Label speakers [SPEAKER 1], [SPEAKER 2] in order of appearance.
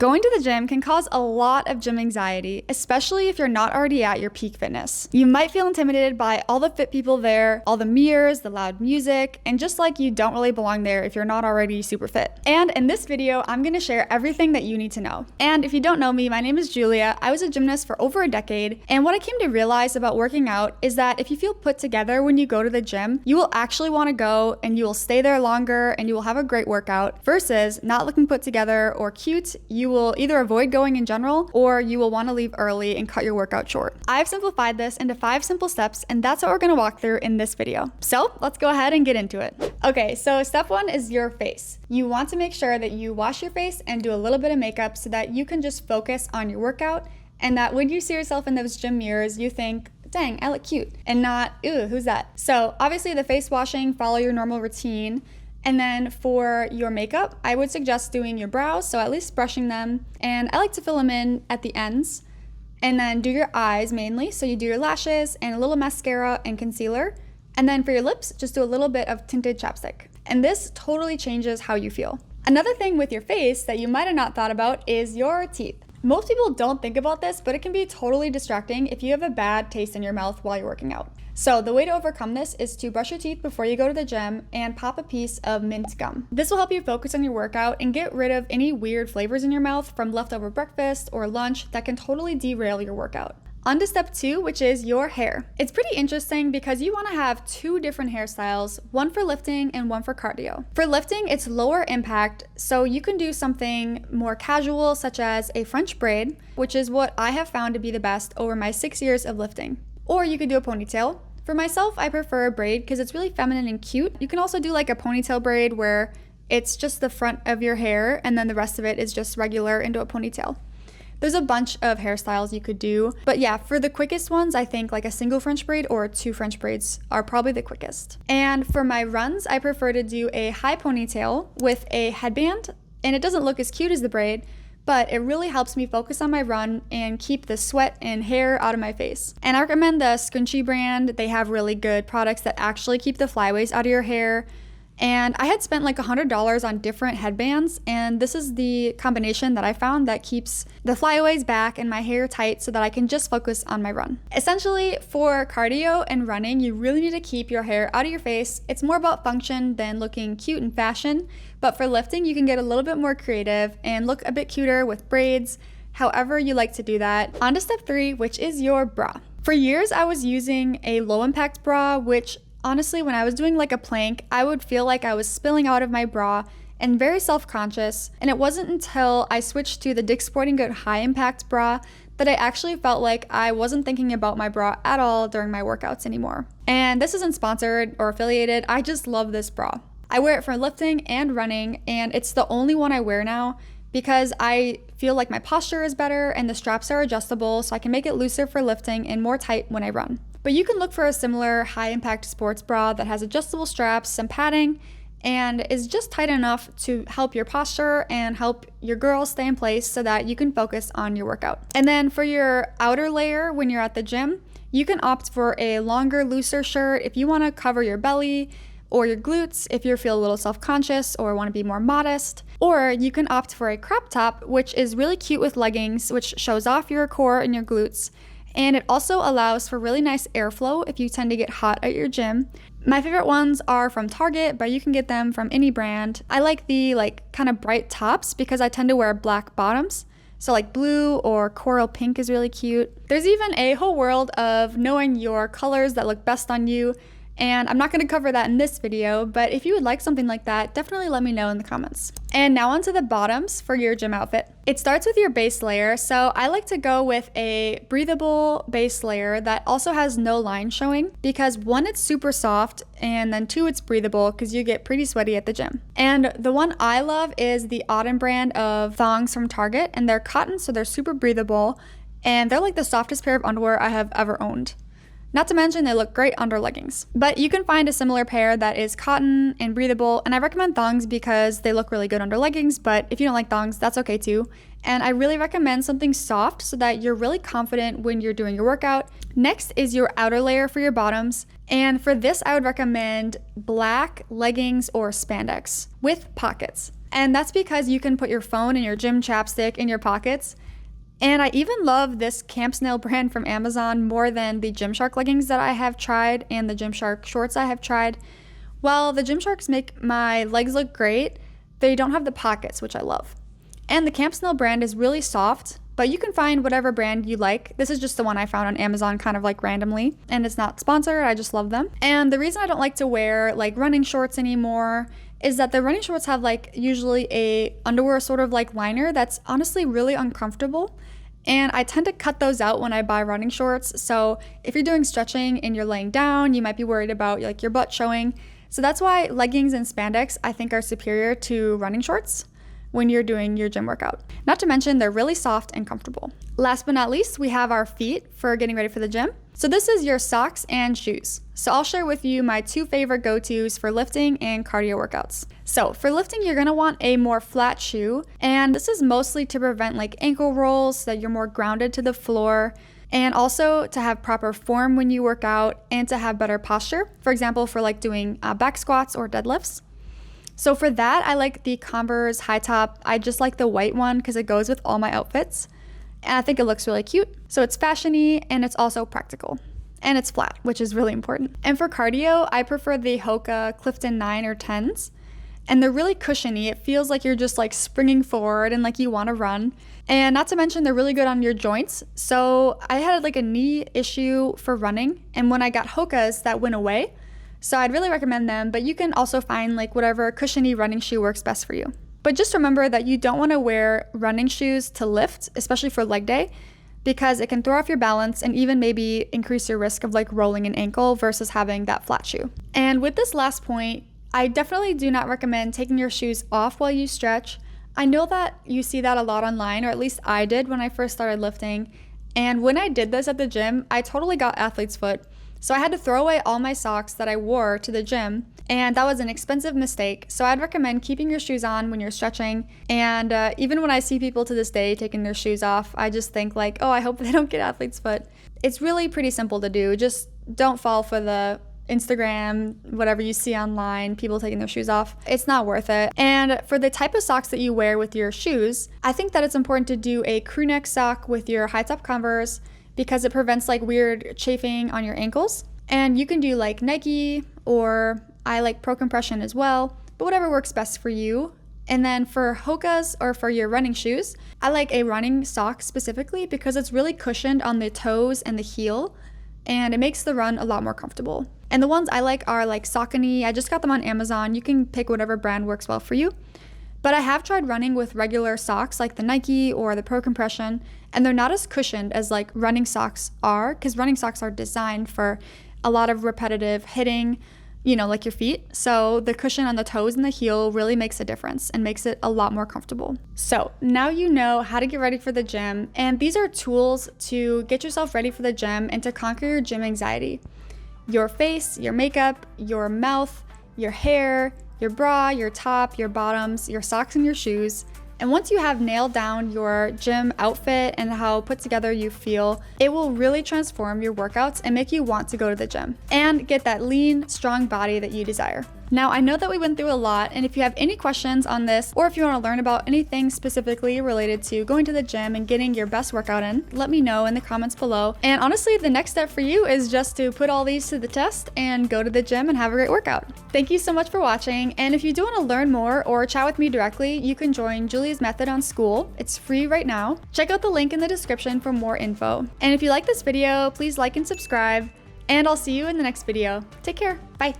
[SPEAKER 1] Going to the gym can cause a lot of gym anxiety, especially if you're not already at your peak fitness. You might feel intimidated by all the fit people there, all the mirrors, the loud music, and just like you don't really belong there if you're not already super fit. And in this video, I'm gonna share everything that you need to know. And if you don't know me, my name is Julia. I was a gymnast for over a decade, and what I came to realize about working out is that if you feel put together when you go to the gym, you will actually wanna go and you will stay there longer and you will have a great workout versus not looking put together or cute. You will either avoid going in general or you will want to leave early and cut your workout short. I've simplified this into 5 simple steps, and that's what we're going to walk through in this video. So let's go ahead and get into it. Okay, so step 1 is your face. You want to make sure that you wash your face and do a little bit of makeup so that you can just focus on your workout, and that when you see yourself in those gym mirrors, you think, dang, I look cute, and not, ew, who's that? So obviously the face washing, follow your normal routine. And then for your makeup, I would suggest doing your brows, so at least brushing them. And I like to fill them in at the ends. And then do your eyes mainly, so you do your lashes and a little mascara and concealer. And then for your lips, just do a little bit of tinted chapstick. And this totally changes how you feel. Another thing with your face that you might have not thought about is your teeth. Most people don't think about this, but it can be totally distracting if you have a bad taste in your mouth while you're working out. So the way to overcome this is to brush your teeth before you go to the gym and pop a piece of mint gum. This will help you focus on your workout and get rid of any weird flavors in your mouth from leftover breakfast or lunch that can totally derail your workout. On to step 2, which is your hair. It's pretty interesting because you want to have 2 different hairstyles, one for lifting and one for cardio. For lifting, it's lower impact, so you can do something more casual, such as a French braid, which is what I have found to be the best over my 6 years of lifting. Or you could do a ponytail. For myself, I prefer a braid because it's really feminine and cute. You can also do like a ponytail braid where it's just the front of your hair and then the rest of it is just regular into a ponytail. There's a bunch of hairstyles you could do, but yeah, for the quickest ones, I think like a single French braid or 2 French braids are probably the quickest. And for my runs, I prefer to do a high ponytail with a headband, and it doesn't look as cute as the braid, but it really helps me focus on my run and keep the sweat and hair out of my face. And I recommend the Skool brand. They have really good products that actually keep the flyaways out of your hair. And I had spent like $100 on different headbands, and this is the combination that I found that keeps the flyaways back and my hair tight so that I can just focus on my run. Essentially, for cardio and running, you really need to keep your hair out of your face. It's more about function than looking cute and fashion, but for lifting, you can get a little bit more creative and look a bit cuter with braids, however you like to do that. On to step 3, which is your bra. For years, I was using a low impact bra, which honestly, when I was doing like a plank, I would feel like I was spilling out of my bra and very self-conscious. And it wasn't until I switched to the Dick's Sporting Good high impact bra that I actually felt like I wasn't thinking about my bra at all during my workouts anymore. And this isn't sponsored or affiliated. I just love this bra. I wear it for lifting and running, and it's the only one I wear now because I feel like my posture is better and the straps are adjustable, so I can make it looser for lifting and more tight when I run. But you can look for a similar high-impact sports bra that has adjustable straps, some padding, and is just tight enough to help your posture and help your girl stay in place so that you can focus on your workout. And then for your outer layer when you're at the gym, you can opt for a longer, looser shirt if you want to cover your belly or your glutes if you feel a little self-conscious or want to be more modest. Or you can opt for a crop top, which is really cute with leggings, which shows off your core and your glutes. And it also allows for really nice airflow if you tend to get hot at your gym. My favorite ones are from Target, but you can get them from any brand. I like the kind of bright tops because I tend to wear black bottoms. So like blue or coral pink is really cute. There's even a whole world of knowing your colors that look best on you. And I'm not going to cover that in this video, but if you would like something like that, definitely let me know in the comments. And now onto the bottoms for your gym outfit. It starts with your base layer, so I like to go with a breathable base layer that also has no line showing because 1, it's super soft, and then 2, it's breathable because you get pretty sweaty at the gym. And the one I love is the Autumn brand of thongs from Target, and they're cotton, so they're super breathable, and they're like the softest pair of underwear I have ever owned. Not to mention they look great under leggings. But you can find a similar pair that is cotton and breathable, and I recommend thongs because they look really good under leggings, but if you don't like thongs, that's okay too. And I really recommend something soft so that you're really confident when you're doing your workout. Next is your outer layer for your bottoms. And for this, I would recommend black leggings or spandex with pockets. And that's because you can put your phone and your gym chapstick in your pockets. And I even love this Camp Snail brand from Amazon more than the Gymshark leggings that I have tried and the Gymshark shorts I have tried. While the Gymsharks make my legs look great, they don't have the pockets, which I love. And the Camp Snail brand is really soft, but you can find whatever brand you like. This is just the one I found on Amazon kind of like randomly, and it's not sponsored, I just love them. And the reason I don't like to wear like running shorts anymore is that the running shorts have like usually a underwear sort of like liner that's honestly really uncomfortable. And I tend to cut those out when I buy running shorts. So if you're doing stretching and you're laying down, you might be worried about like your butt showing. So that's why leggings and spandex I think are superior to running shorts when you're doing your gym workout. Not to mention they're really soft and comfortable. Last but not least, we have our feet for getting ready for the gym. So this is your socks and shoes. So I'll share with you my 2 favorite go-tos for lifting and cardio workouts. So for lifting, you're gonna want a more flat shoe, and this is mostly to prevent like ankle rolls so that you're more grounded to the floor, and also to have proper form when you work out and to have better posture. For example, for like doing back squats or deadlifts. So for that, I like the Converse high top. I just like the white one because it goes with all my outfits. And I think it looks really cute. So it's fashiony and it's also practical. And it's flat, which is really important. And for cardio, I prefer the Hoka Clifton 9 or 10s. And they're really cushiony. It feels like you're just like springing forward and like you want to run. And not to mention, they're really good on your joints. So I had like a knee issue for running. And when I got Hokas, that went away. So I'd really recommend them, but you can also find like whatever cushiony running shoe works best for you. But just remember that you don't want to wear running shoes to lift, especially for leg day, because it can throw off your balance and even maybe increase your risk of like rolling an ankle versus having that flat shoe. And with this last point, I definitely do not recommend taking your shoes off while you stretch. I know that you see that a lot online, or at least I did when I first started lifting. And when I did this at the gym, I totally got athlete's foot. So I had to throw away all my socks that I wore to the gym, and that was an expensive mistake. So I'd recommend keeping your shoes on when you're stretching. And even when I see people to this day taking their shoes off, I just think like, oh, I hope they don't get athlete's foot. It's really pretty simple to do. Just don't fall for the Instagram, whatever you see online, people taking their shoes off. It's not worth it. And for the type of socks that you wear with your shoes, I think that it's important to do a crew neck sock with your high top Converse, because it prevents like weird chafing on your ankles. And you can do like Nike, or I like Pro Compression as well, but whatever works best for you. And then for Hokas or for your running shoes, I like a running sock specifically because it's really cushioned on the toes and the heel, and it makes the run a lot more comfortable. And the ones I like are like Saucony. I just got them on Amazon. You can pick whatever brand works well for you. But I have tried running with regular socks like the Nike or the Pro Compression, and they're not as cushioned as like running socks are, because running socks are designed for a lot of repetitive hitting, you know, like your feet. So the cushion on the toes and the heel really makes a difference and makes it a lot more comfortable. So now you know how to get ready for the gym, and these are tools to get yourself ready for the gym and to conquer your gym anxiety. Your face, your makeup, your mouth, your hair, your bra, your top, your bottoms, your socks, and your shoes. And once you have nailed down your gym outfit and how put together you feel, it will really transform your workouts and make you want to go to the gym and get that lean, strong body that you desire. Now, I know that we went through a lot, and if you have any questions on this, or if you want to learn about anything specifically related to going to the gym and getting your best workout in, let me know in the comments below. And honestly, the next step for you is just to put all these to the test and go to the gym and have a great workout. Thank you so much for watching, and if you do want to learn more or chat with me directly, you can join Julia's Method on Skool. It's free right now. Check out the link in the description for more info. And if you like this video, please like and subscribe, and I'll see you in the next video. Take care. Bye.